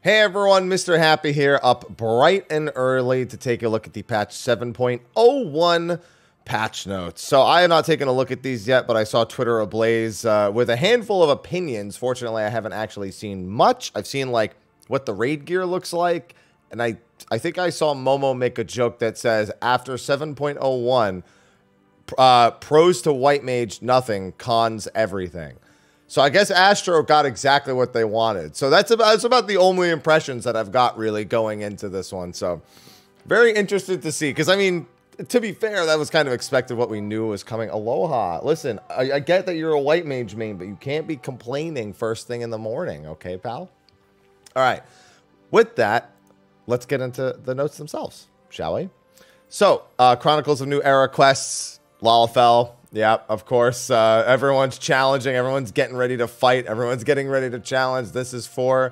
Hey everyone, Mr. Happy here, up bright and early to take a look at the patch 7.01 patch notes. So I have not taken a look at these yet, but I saw Twitter ablaze with a handful of opinions. Fortunately, I haven't actually seen much. I've seen like what the raid gear looks like, and I think I saw Momo make a joke that says after 7.01, pros to white mage nothing, cons everything. So I guess Astro got exactly what they wanted. So that's about the only impressions that I've got really going into this one. So very interested to see, because I mean, to be fair, that was kind of expected what we knew was coming. Aloha. Listen, I get that you're a white mage main, but you can't be complaining first thing in the morning. Okay, pal? All right. With that, let's get into the notes themselves, shall we? So, Chronicles of New Era quests, Lalafell. Yeah, of course. Everyone's challenging. Everyone's getting ready to fight. Everyone's getting ready to challenge. This is for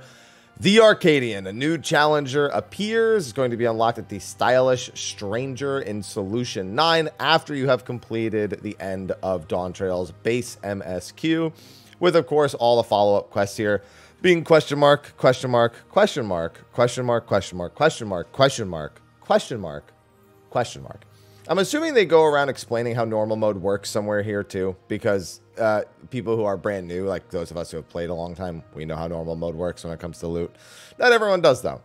the Arcadian. A new challenger appears. It's going to be unlocked at the Stylish Stranger in Solution 9 after you have completed the end of Dawntrail's base MSQ, with, of course, all the follow-up quests here being question mark, question mark, question mark, question mark, question mark, question mark, question mark, question mark, question mark. I'm assuming they go around explaining how normal mode works somewhere here too, because people who are brand new, like those of us who have played a long time, we know how normal mode works when it comes to loot. Not everyone does though.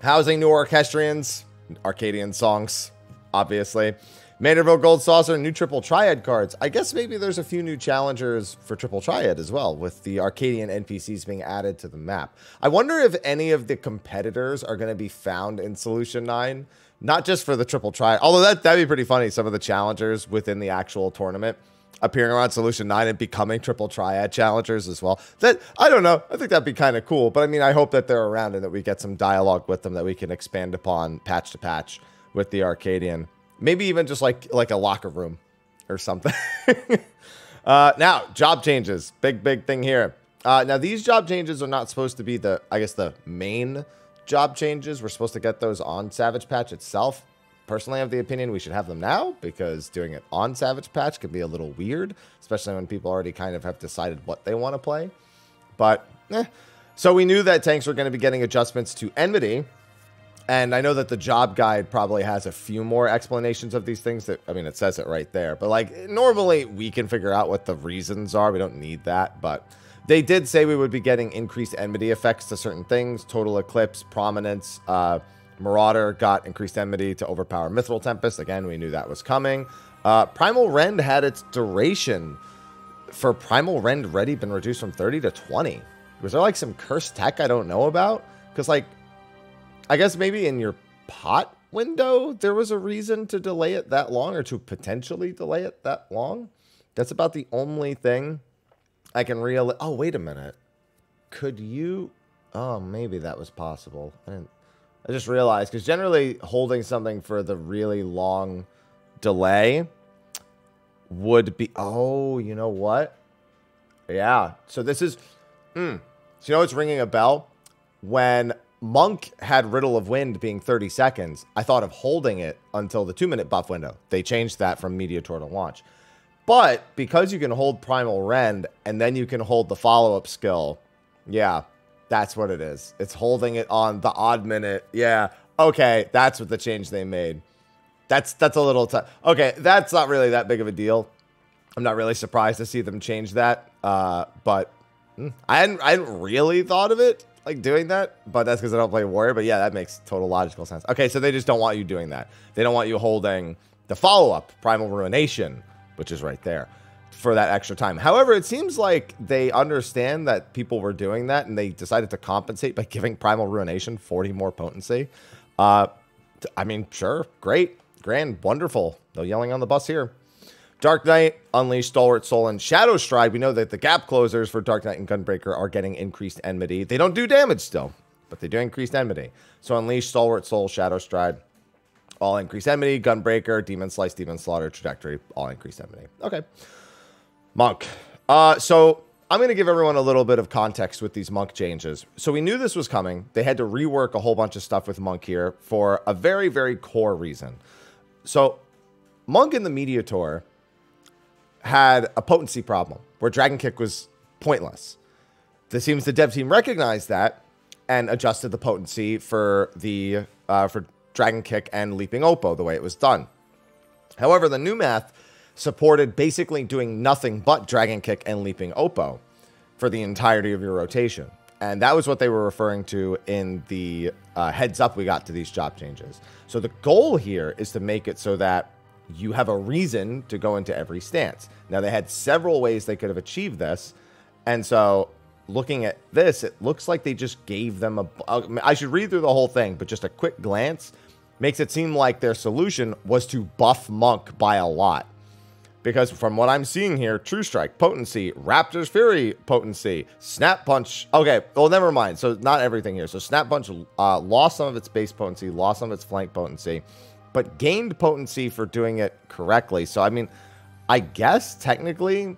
Housing new orchestrions, Arcadian songs, obviously. Manorville Gold Saucer, new Triple Triad cards. I guess maybe there's a few new challengers for Triple Triad as well, with the Arcadian NPCs being added to the map. I wonder if any of the competitors are going to be found in Solution 9. Not just for the Triple Triad, although that'd be pretty funny. Some of the challengers within the actual tournament appearing around Solution 9 and becoming Triple Triad challengers as well. That, I don't know. I think that'd be kind of cool. But I mean, I hope that they're around and that we get some dialogue with them that we can expand upon patch to patch with the Arcadian. Maybe even just like a locker room or something. Now, job changes. Big thing here. Now, these job changes are not supposed to be the main job changes. We're supposed to get those on Savage Patch itself. Personally, I have the opinion we should have them now, because doing it on Savage Patch can be a little weird, especially when people already kind of have decided what they want to play. But, So we knew that tanks were going to be getting adjustments to Enmity, and I know that the job guide probably has a few more explanations of these things that, I mean, it says it right there. But, like, normally we can figure out what the reasons are. We don't need that, but they did say we would be getting increased enmity effects to certain things. Total Eclipse, Prominence, Marauder got increased enmity to overpower Mithril Tempest. Again, we knew that was coming. Primal Rend had its duration for Primal Rend Ready been reduced from 30 to 20. Was there like some cursed tech I don't know about? Because like, I guess maybe in your pot window, there was a reason to delay it that long, or to potentially delay it that long. That's about the only thing I can realize. Oh, wait a minute. Could you? Oh, maybe that was possible. I just realized, because generally holding something for the really long delay would be. Oh, you know what? Yeah. So this is. So you know what's ringing a bell? When Monk had Riddle of Wind being 30 seconds, I thought of holding it until the 2-minute buff window. They changed that from Meteor to launch. But because you can hold Primal Rend and then you can hold the follow-up skill, yeah, that's what it is. It's holding it on the odd minute. Yeah, okay, that's what the change they made. That's a little okay, that's not really that big of a deal. I'm not really surprised to see them change that. But I hadn't really thought of it like doing that, but that's because I don't play Warrior. But yeah, that makes total logical sense. Okay, so they just don't want you doing that. They don't want you holding the follow-up, Primal Ruination, which is right there, for that extra time. However, it seems like they understand that people were doing that, and they decided to compensate by giving Primal Ruination 40 more potency. I mean, sure, great, grand, wonderful. No yelling on the bus here. Dark Knight, Unleash, Stalwart Soul, and Shadow Stride. We know that the gap closers for Dark Knight and Gunbreaker are getting increased enmity. They don't do damage still, but they do increased enmity. So Unleash, Stalwart Soul, Shadow Stride, all increased enmity. Gunbreaker, Demon Slice, Demon Slaughter, Trajectory, all increased enmity. Okay. Monk. So I'm going to give everyone a little bit of context with these Monk changes. So we knew this was coming. They had to rework a whole bunch of stuff with Monk here for a very, very core reason. So Monk in the Meteor had a potency problem where Dragon Kick was pointless. It seems the dev team recognized that and adjusted the potency for the for Dragon Kick and Leaping Oppo the way it was done. However, the new math supported basically doing nothing but Dragon Kick and Leaping Oppo for the entirety of your rotation. And that was what they were referring to in the heads up we got to these job changes. So the goal here is to make it so that you have a reason to go into every stance. Now, they had several ways they could have achieved this. And so looking at this, it looks like they just gave them a... I should read through the whole thing, but just a quick glance makes it seem like their solution was to buff Monk by a lot. Because from what I'm seeing here, True Strike, potency, Raptor's Fury, potency, Snap Punch. Okay, well, never mind. So not everything here. So Snap Punch lost some of its base potency, lost some of its flank potency, but gained potency for doing it correctly. So, I mean, I guess technically...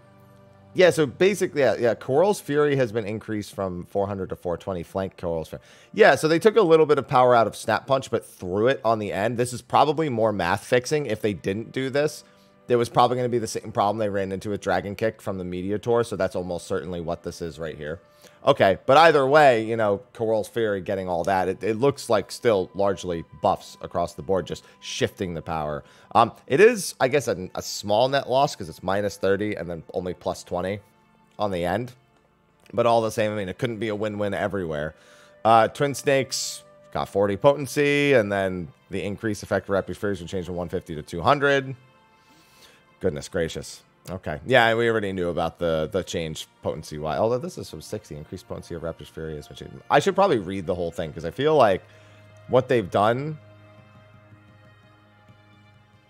Yeah, so basically, yeah, Coral's Fury has been increased from 400 to 420, flank Coral's Fury. Yeah, so they took a little bit of power out of Snap Punch, but threw it on the end. This is probably more math fixing if they didn't do this. There was probably going to be the same problem they ran into with Dragon Kick from the Media Tour, so that's almost certainly what this is right here. Okay, but either way, you know, Coral's Fury getting all that, it looks like still largely buffs across the board, just shifting the power. It is, I guess, a small net loss because it's minus 30 and then only plus 20 on the end. But all the same, I mean, it couldn't be a win-win everywhere. Twin Snakes got 40 potency, and then the increase effect for Raptor's Fury would change from 150 to 200. Goodness gracious. Okay. Yeah, we already knew about the change potency-wise. Although this is from 60. Increased potency of Raptor's Fury is... I should probably read the whole thing, because I feel like what they've done...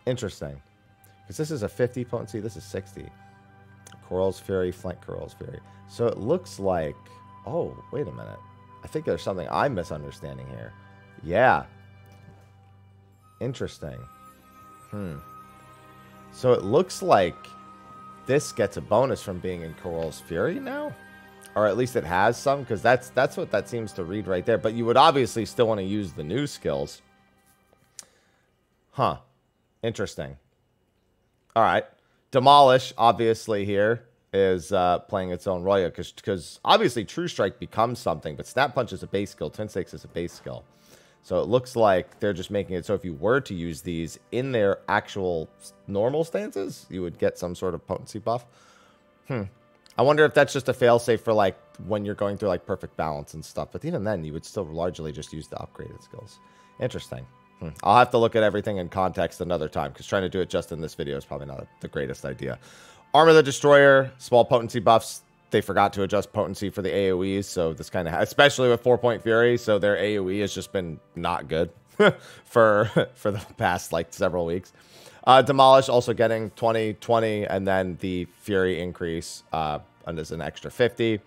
Interesting. Because this is a 50 potency. This is 60. Coral's Fury, flank Coral's Fury. So it looks like... Oh, wait a minute. I think there's something I'm misunderstanding here. Yeah. Interesting. So it looks like this gets a bonus from being in Coral's Fury now? Or at least it has some, because that's what that seems to read right there. But you would obviously still want to use the new skills. Huh. Interesting. All right. Demolish, obviously, here is playing its own role, because obviously True Strike becomes something, but Snap Punch is a base skill, Twin Snakes is a base skill. So it looks like they're just making it so if you were to use these in their actual normal stances, you would get some sort of potency buff. I wonder if that's just a failsafe for like when you're going through like perfect balance and stuff. But even then, you would still largely just use the upgraded skills. Interesting. I'll have to look at everything in context another time, because trying to do it just in this video is probably not the greatest idea. Armor the Destroyer, small potency buffs. They forgot to adjust potency for the AoEs, so this kind of, especially with 4-point Fury, so their AoE has just been not good for the past like several weeks. Demolish also getting 20, 20, and then the Fury increase and there's an extra 50.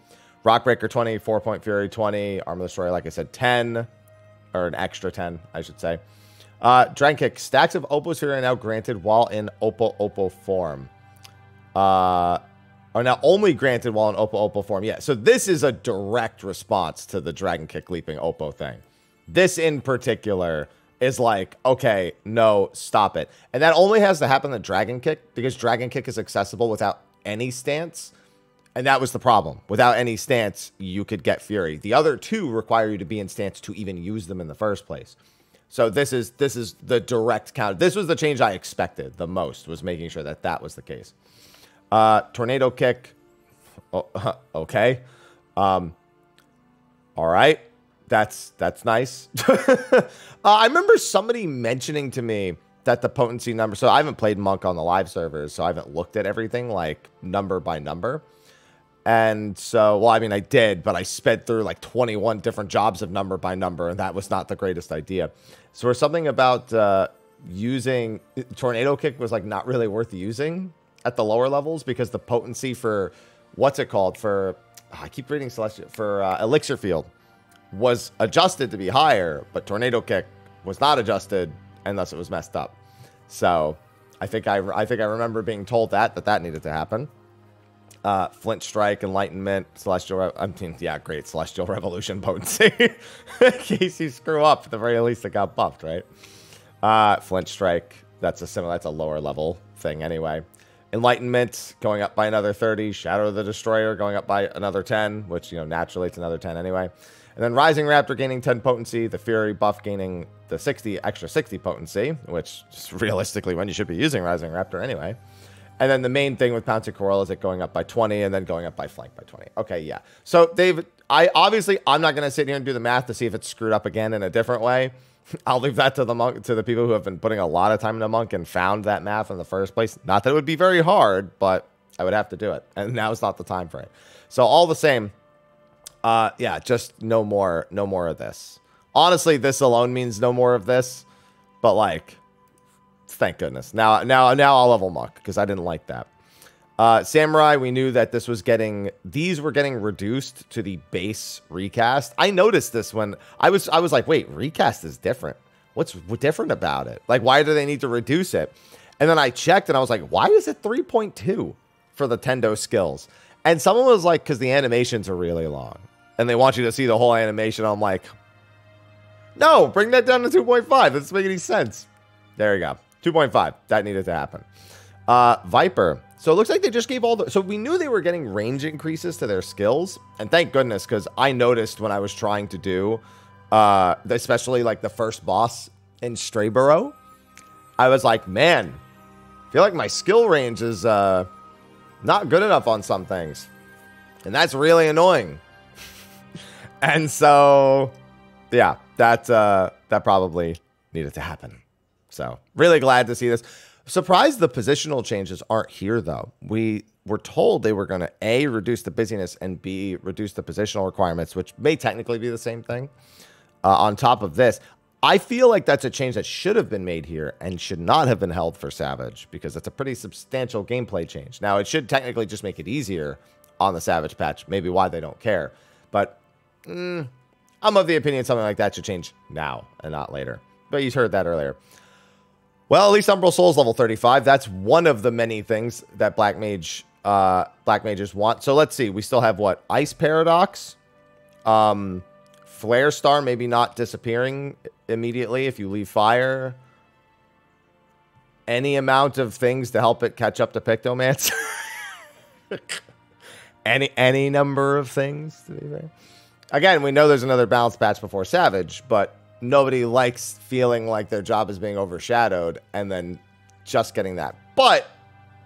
Rockbreaker 20, 4-point Fury 20, Armor Destroyer, like I said, 10, or an extra 10, I should say. Dragon Kick, stacks of Oppo's Fury are now granted while in Oppo form. Are now only granted while in Oppo form. Yeah, so this is a direct response to the Dragon Kick Leaping Oppo thing. This in particular is like, okay, no, stop it. And that only has to happen to Dragon Kick, because Dragon Kick is accessible without any stance. And that was the problem. Without any stance, you could get Fury. The other two require you to be in stance to even use them in the first place. So this is the direct counter. This was the change I expected the most, was making sure that that was the case. Tornado Kick. Oh, okay. All right. That's nice. I remember somebody mentioning to me that the potency number, so I haven't played Monk on the live servers, so I haven't looked at everything like number by number. And so, well, I mean, I did, but I sped through like 21 different jobs of number by number, and that was not the greatest idea. So there's something about using Tornado Kick was like not really worth using at the lower levels, because the potency for what's it called for I keep reading Celestial for Elixir Field was adjusted to be higher, but Tornado Kick was not adjusted, and thus it was messed up. So I think I remember being told that needed to happen. Flint Strike, Enlightenment, Celestial, yeah, great, Celestial Revolution potency. In case you screw up, at the very least it got buffed, right? Flint Strike, that's a lower level thing anyway. Enlightenment going up by another 30. Shadow of the Destroyer going up by another 10, which, you know, naturally it's another 10 anyway. And then Rising Raptor gaining 10 potency, the Fury buff gaining the extra 60 potency, which is realistically when you should be using Rising Raptor anyway. And then the main thing with Pouncing Coral is it going up by 20 and then going up by Flank by 20. Okay, yeah. So I'm not going to sit here and do the math to see if it's screwed up again in a different way. I'll leave that to the people who have been putting a lot of time into Monk and found that math in the first place. Not that it would be very hard, but I would have to do it. And now is not the time for it. So all the same, yeah, just no more of this. Honestly, this alone means no more of this, but like, thank goodness. Now I'll level Monk because I didn't like that. Samurai, we knew that these were getting reduced to the base recast. I noticed this when I was like, wait, recast is different. What's different about it? Like, why do they need to reduce it? And then I checked and I was like, why is it 3.2 for the Tendo skills? And someone was like, because the animations are really long and they want you to see the whole animation. I'm like, no, bring that down to 2.5. That doesn't make any sense. There you go. 2.5. That needed to happen. Viper. So it looks like they just gave so we knew they were getting range increases to their skills. And thank goodness, because I noticed when I was trying to do, especially like the first boss in Strayborough, I was like, man, I feel like my skill range is not good enough on some things. And that's really annoying. And so, yeah, that probably needed to happen. So really glad to see this. Surprised the positional changes aren't here, though. We were told they were going to, A, reduce the busyness, and B, reduce the positional requirements, which may technically be the same thing. On top of this, I feel like that's a change that should have been made here and should not have been held for Savage, because it's a pretty substantial gameplay change. Now, it should technically just make it easier on the Savage patch, maybe why they don't care. But I'm of the opinion something like that should change now and not later. But you heard that earlier. Well, at least Umbral Soul's level 35. That's one of the many things that Black Mages want. So let's see. We still have what? Ice Paradox. Flare Star maybe not disappearing immediately if you leave fire. Any amount of things to help it catch up to Pictomancer. any number of things, to be fair. Again, we know there's another balance patch before Savage, but nobody likes feeling like their job is being overshadowed and then just getting that. But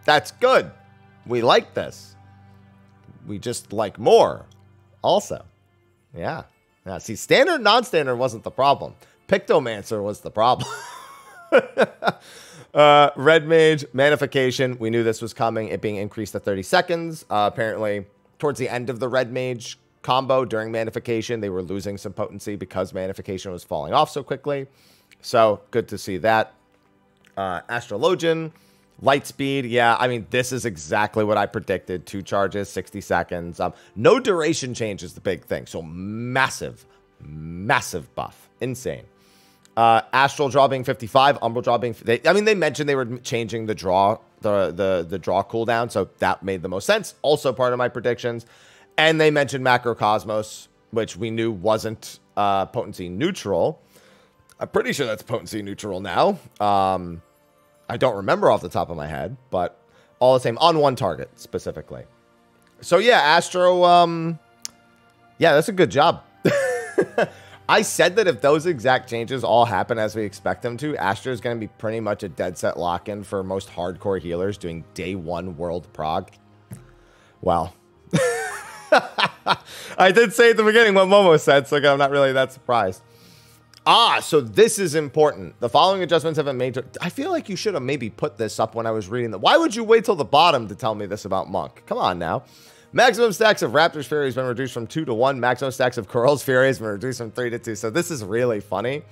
that's good. We like this. We just like more also. Yeah. Now, see, standard, non-standard wasn't the problem. Pictomancer was the problem. Red Mage, Manification. We knew this was coming. It being increased to 30 seconds. Apparently, towards the end of the Red Mage combo during Manification, they were losing some potency because Manification was falling off so quickly. So good to see that. Astrologian, Light Speed. Yeah, I mean, this is exactly what I predicted. 2 charges, 60 seconds. No duration change is the big thing. So massive buff. Insane. Astral Draw being 55, Umbral Draw being... They mentioned they were changing the draw, the draw cooldown, so that made the most sense. Also part of my predictions. And they mentioned Macrocosmos, which we knew wasn't potency neutral. I'm pretty sure that's potency neutral now. I don't remember off the top of my head, but all the same, on one target specifically. So yeah, Astro, yeah, that's a good job. I said that if those exact changes all happen as we expect them to, Astro is going to be pretty much a dead set lock-in for most hardcore healers doing day 1 world prog. Well... I did say at the beginning what Momo said, so I'm not really that surprised. So this is important. The following adjustments have been made to... I feel like you should have maybe put this up when I was reading Why would you wait till the bottom to tell me this about Monk? Come on now. Maximum stacks of Raptor's Fury has been reduced from 2 to 1. Maximum stacks of Coral's Fury has been reduced from 3 to 2. So this is really funny.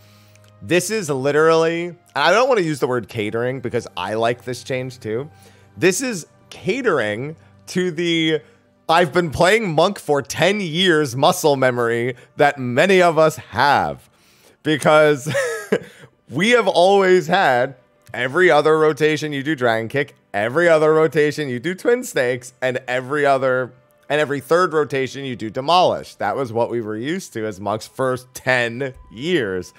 This is literally... I don't want to use the word catering because I like this change too. This is catering to the... I've been playing Monk for 10 years muscle memory that many of us have. Because we have always had every other rotation you do Dragon Kick, every other rotation you do Twin Snakes, and every third rotation you do Demolish. That was what we were used to as Monk's first 10 years.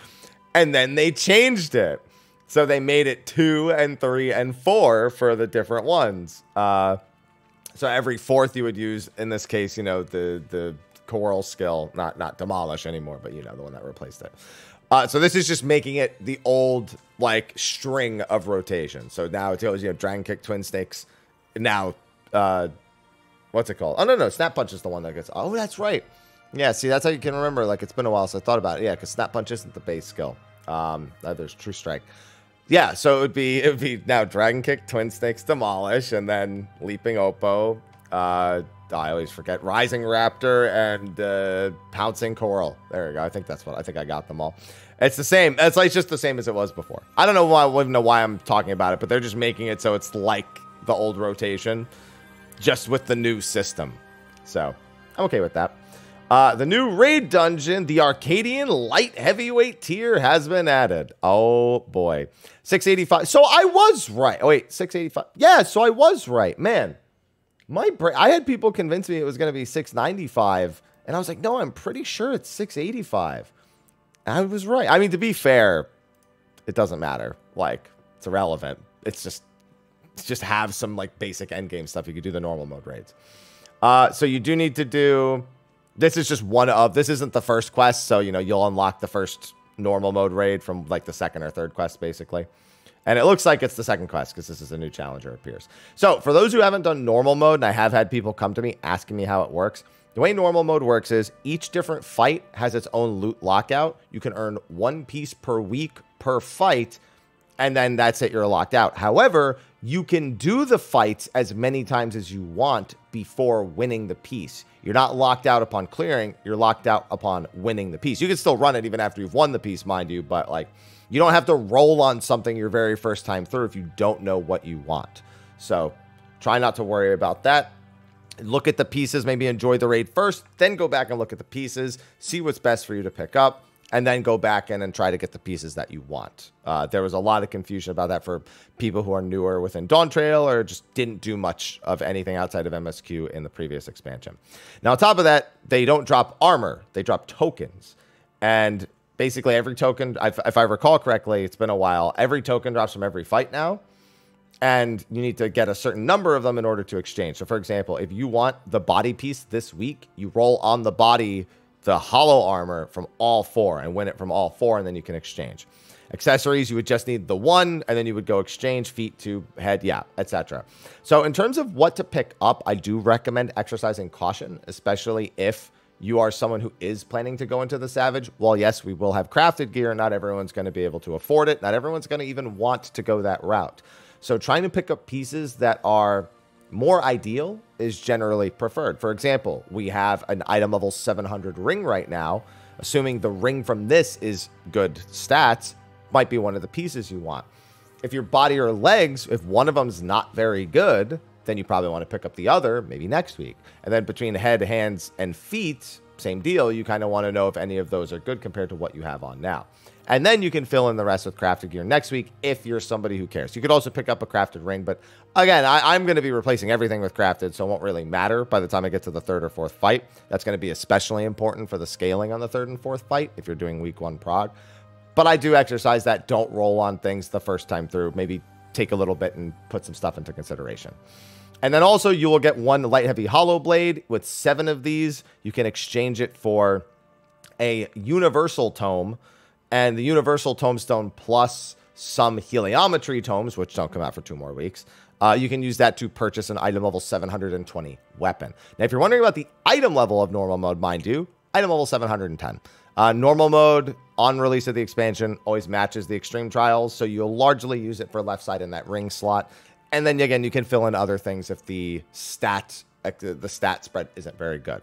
And then they changed it. So they made it 2 and 3 and 4 for the different ones. So every fourth you would use, in this case, you know, the Coral skill, not Demolish anymore, but you know, the one that replaced it. So this is just making it the old, like, string of rotation. So now it goes, you know, Dragon Kick, Twin Snakes. Now, what's it called? Oh, no, Snap Punch is the one that gets... Oh, that's right. Yeah, see, that's how you can remember. Like, it's been a while since I thought about it. Yeah, because Snap Punch isn't the base skill. There's True Strike. Yeah, so it would be now Dragon Kick, Twin Snakes, Demolish, and then Leaping Oppo. I always forget. Rising Raptor and Pouncing Coral. There we go. I think I got them all. It's the same. It's like just the same as it was before. I don't know why. I wouldn't know why I'm talking about it, but they're just making it so it's like the old rotation, just with the new system. So I'm okay with that. The new raid dungeon, the Arcadian Light Heavyweight tier, has been added. Oh, boy. 685. So I was right. Oh, wait, 685. Yeah, so I was right. Man, I had people convince me it was going to be 695, and I was like, no, I'm pretty sure it's 685. And I was right. I mean, to be fair, it doesn't matter. Like, it's irrelevant. It's just have some, like, basic endgame stuff. You could do the normal mode raids. So you do need to do... This is just this isn't the first quest, so, you know, you'll unlock the first normal mode raid from, like, the second or third quest, basically. And it looks like it's the second quest, because this is a new challenger appears. So, for those who haven't done normal mode, and I have had people come to me asking me how it works, the way normal mode works is each different fight has its own loot lockout. You can earn 1 piece per week per fight, and then that's it, you're locked out. However, you can do the fights as many times as you want before winning the piece. You're not locked out upon clearing, you're locked out upon winning the piece. You can still run it even after you've won the piece, mind you, but like, you don't have to roll on something your very first time through if you don't know what you want. So try not to worry about that. Look at the pieces, maybe enjoy the raid first, then go back and look at the pieces, see what's best for you to pick up, and then go back in and try to get the pieces that you want. There was a lot of confusion about that for people who are newer within Dawntrail or just didn't do much of anything outside of MSQ in the previous expansion. Now, on top of that, they don't drop armor. They drop tokens. And basically every token, if I recall correctly, it's been a while, every token drops from every fight now. And you need to get a certain number of them in order to exchange. So, for example, if you want the body piece this week, you roll on the body the hollow armor from all 4 and win it from all 4, and then you can exchange. Accessories, you would just need the 1, and then you would go exchange, feet, tube, head, yeah, etc. So in terms of what to pick up, I do recommend exercising caution, especially if you are someone who is planning to go into the Savage. Well, yes, we will have crafted gear. Not everyone's going to be able to afford it. Not everyone's going to even want to go that route. So trying to pick up pieces that are more ideal is generally preferred. For example, we have an item level 700 ring right now. Assuming the ring from this is good stats, might be one of the pieces you want. If your body or legs, if one of them is not very good, then you probably want to pick up the other maybe next week. And then between head, hands, and feet, same deal. You kind of want to know if any of those are good compared to what you have on now. And then you can fill in the rest with crafted gear next week if you're somebody who cares. You could also pick up a crafted ring, but again, I'm going to be replacing everything with crafted, so it won't really matter by the time I get to the 3rd or 4th fight. That's going to be especially important for the scaling on the 3rd and 4th fight if you're doing week 1 prog. But I do exercise that. Don't roll on things the first time through. Maybe take a little bit and put some stuff into consideration. And then also you will get 1 light heavy hollow blade with 7 of these. You can exchange it for a universal tome, and the universal tomestone plus some heliometry tomes, which don't come out for 2 more weeks. You can use that to purchase an item level 720 weapon. Now, if you're wondering about the item level of normal mode, mind you, item level 710. Normal mode on release of the expansion always matches the extreme trials, so you'll largely use it for left side in that ring slot. And then again, you can fill in other things if the stat spread isn't very good.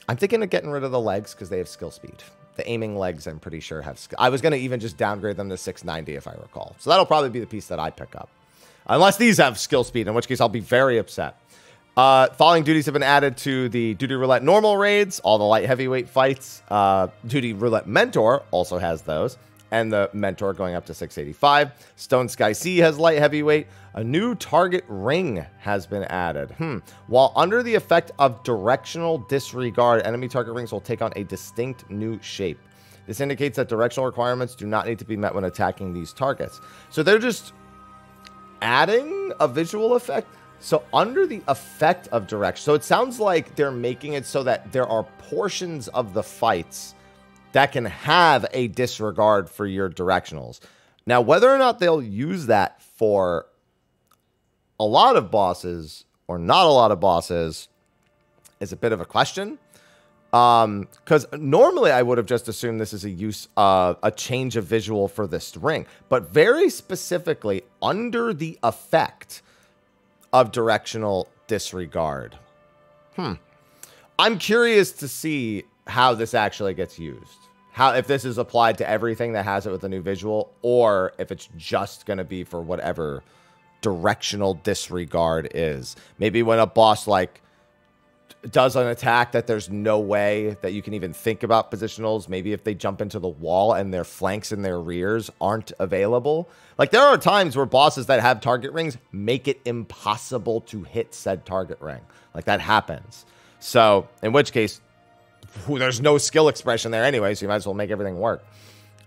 I'm thinking of getting rid of the legs because they have skill speed. The aiming legs, I'm pretty sure, have skill. I was going to even just downgrade them to 690 if I recall. So that'll probably be the piece that I pick up. Unless these have skill speed, in which case I'll be very upset. Following duties have been added to the Duty Roulette normal raids, all the light heavyweight fights. Duty Roulette Mentor also has those. And the Mentor going up to 685. Stone Sky Sea has light heavyweight. A new target ring has been added. While under the effect of directional disregard, enemy target rings will take on a distinct new shape. This indicates that directional requirements do not need to be met when attacking these targets. So they're just adding a visual effect. So under the effect of direction, so it sounds like they're making it so that there are portions of the fights that can have a disregard for your directionals. Now, whether or not they'll use that for a lot of bosses or not a lot of bosses is a bit of a question. Because normally I would have just assumed this is a use of a change of visual for this ring, but very specifically under the effect of directional disregard. I'm curious to see how this actually gets used. If this is applied to everything that has it with a new visual, or if it's just going to be for whatever directional disregard is. Maybe when a boss like does an attack that there's no way that you can even think about positionals. Maybe if they jump into the wall and their flanks and their rears aren't available. Like there are times where bosses that have target rings make it impossible to hit said target ring. Like that happens. So in which case, there's no skill expression there anyway, so you might as well make everything work.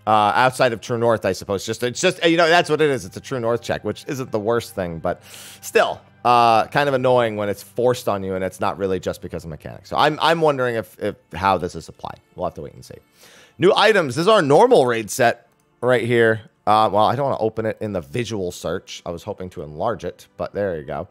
Outside of True North, I suppose. It's just, you know, that's what it is. It's a True North check, which isn't the worst thing, but still, kind of annoying when it's forced on you and it's not really just because of mechanics. So I'm wondering if how this is applied. We'll have to wait and see. New items. This is our normal raid set right here. Well, I don't want to open it in the visual search. I was hoping to enlarge it, but there you go.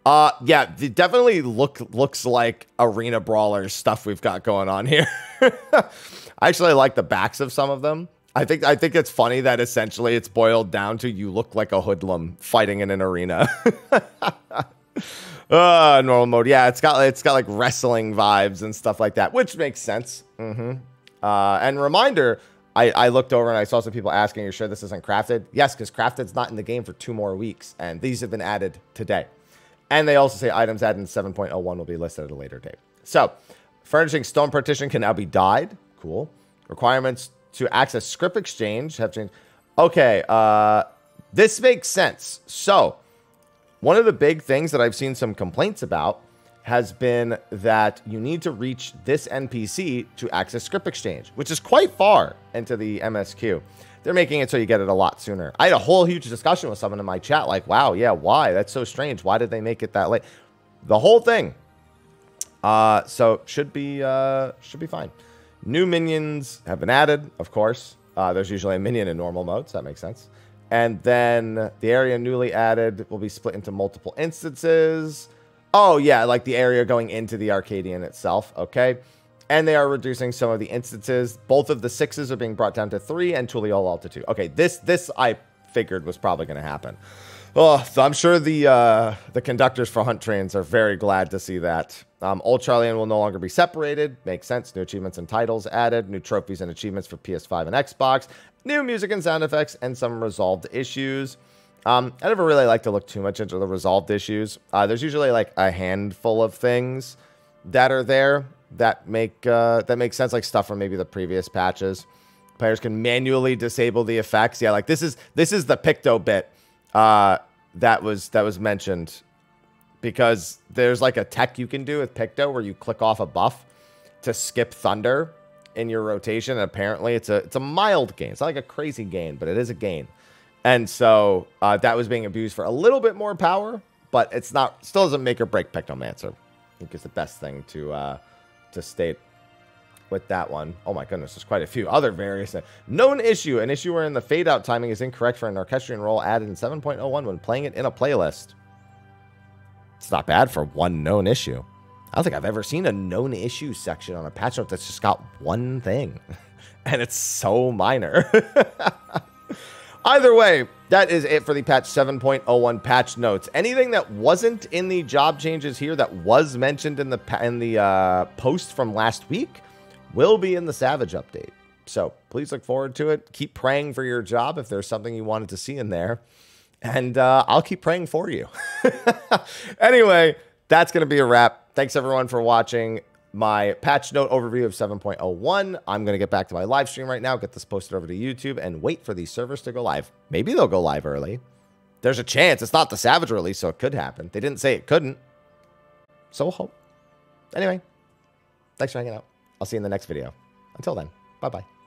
Yeah, it definitely looks like arena brawlers stuff we've got going on here. I actually like the backs of some of them. I think it's funny that essentially it's boiled down to you look like a hoodlum fighting in an arena. Normal mode. Yeah, it's got like wrestling vibes and stuff like that, which makes sense. And reminder, I looked over and I saw some people asking, "You're sure this isn't crafted?" Yes, because crafted's not in the game for 2 more weeks, and these have been added today. And they also say items added in 7.01 will be listed at a later date. So, furnishing stone partition can now be dyed. Cool. Requirements to access script exchange have changed. Okay, this makes sense. So, one of the big things that I've seen some complaints about has been that you need to reach this NPC to access script exchange, which is quite far into the MSQ. They're making it so you get it a lot sooner. I had a whole huge discussion with someone in my chat like, wow, yeah, why? That's so strange. Why did they make it that late? The whole thing. So should be fine. New minions have been added, of course. There's usually a minion in normal mode, so that makes sense. And then the area newly added will be split into multiple instances. Oh, yeah, like the area going into the Arcadian itself. Okay. And they are reducing some of the instances. Both of the 6s are being brought down to 3 and Tuliol all to 2. Okay, this I figured was probably going to happen. Oh, so I'm sure the conductors for Hunt Trains are very glad to see that. Old Charlian will no longer be separated. Makes sense. New achievements and titles added. New trophies and achievements for PS5 and Xbox. New music and sound effects and some resolved issues. I never really like to look too much into the resolved issues. There's usually like a handful of things that are there that make sense, like stuff from maybe the previous patches. Players can manually disable the effects. Yeah, like this is the Picto bit that was mentioned, because there's like a tech you can do with Picto where you click off a buff to skip thunder in your rotation. And apparently it's a mild gain. It's not like a crazy gain, but it is a gain. And so that was being abused for a little bit more power, but it's not, still doesn't make or break Pictomancer. I think it's the best thing to state with that one. Oh my goodness, there's quite a few other various. Known issue, an issue wherein the fade out timing is incorrect for an orchestrion roll added in 7.01 when playing it in a playlist. It's not bad for one known issue. I don't think I've ever seen a known issue section on a patch note that's just got one thing. And it's so minor. Either way, that is it for the patch 7.01 patch notes. Anything that wasn't in the job changes here that was mentioned in the post from last week will be in the Savage update. So please look forward to it. Keep praying for your job if there's something you wanted to see in there. And I'll keep praying for you. Anyway, that's going to be a wrap. Thanks, everyone, for watching my patch note overview of 7.01. I'm going to get back to my live stream right now, get this posted over to YouTube, and wait for these servers to go live. Maybe they'll go live early. There's a chance. It's not the Savage release, so it could happen. They didn't say it couldn't. So we'll hope. Anyway, thanks for hanging out. I'll see you in the next video. Until then, bye-bye.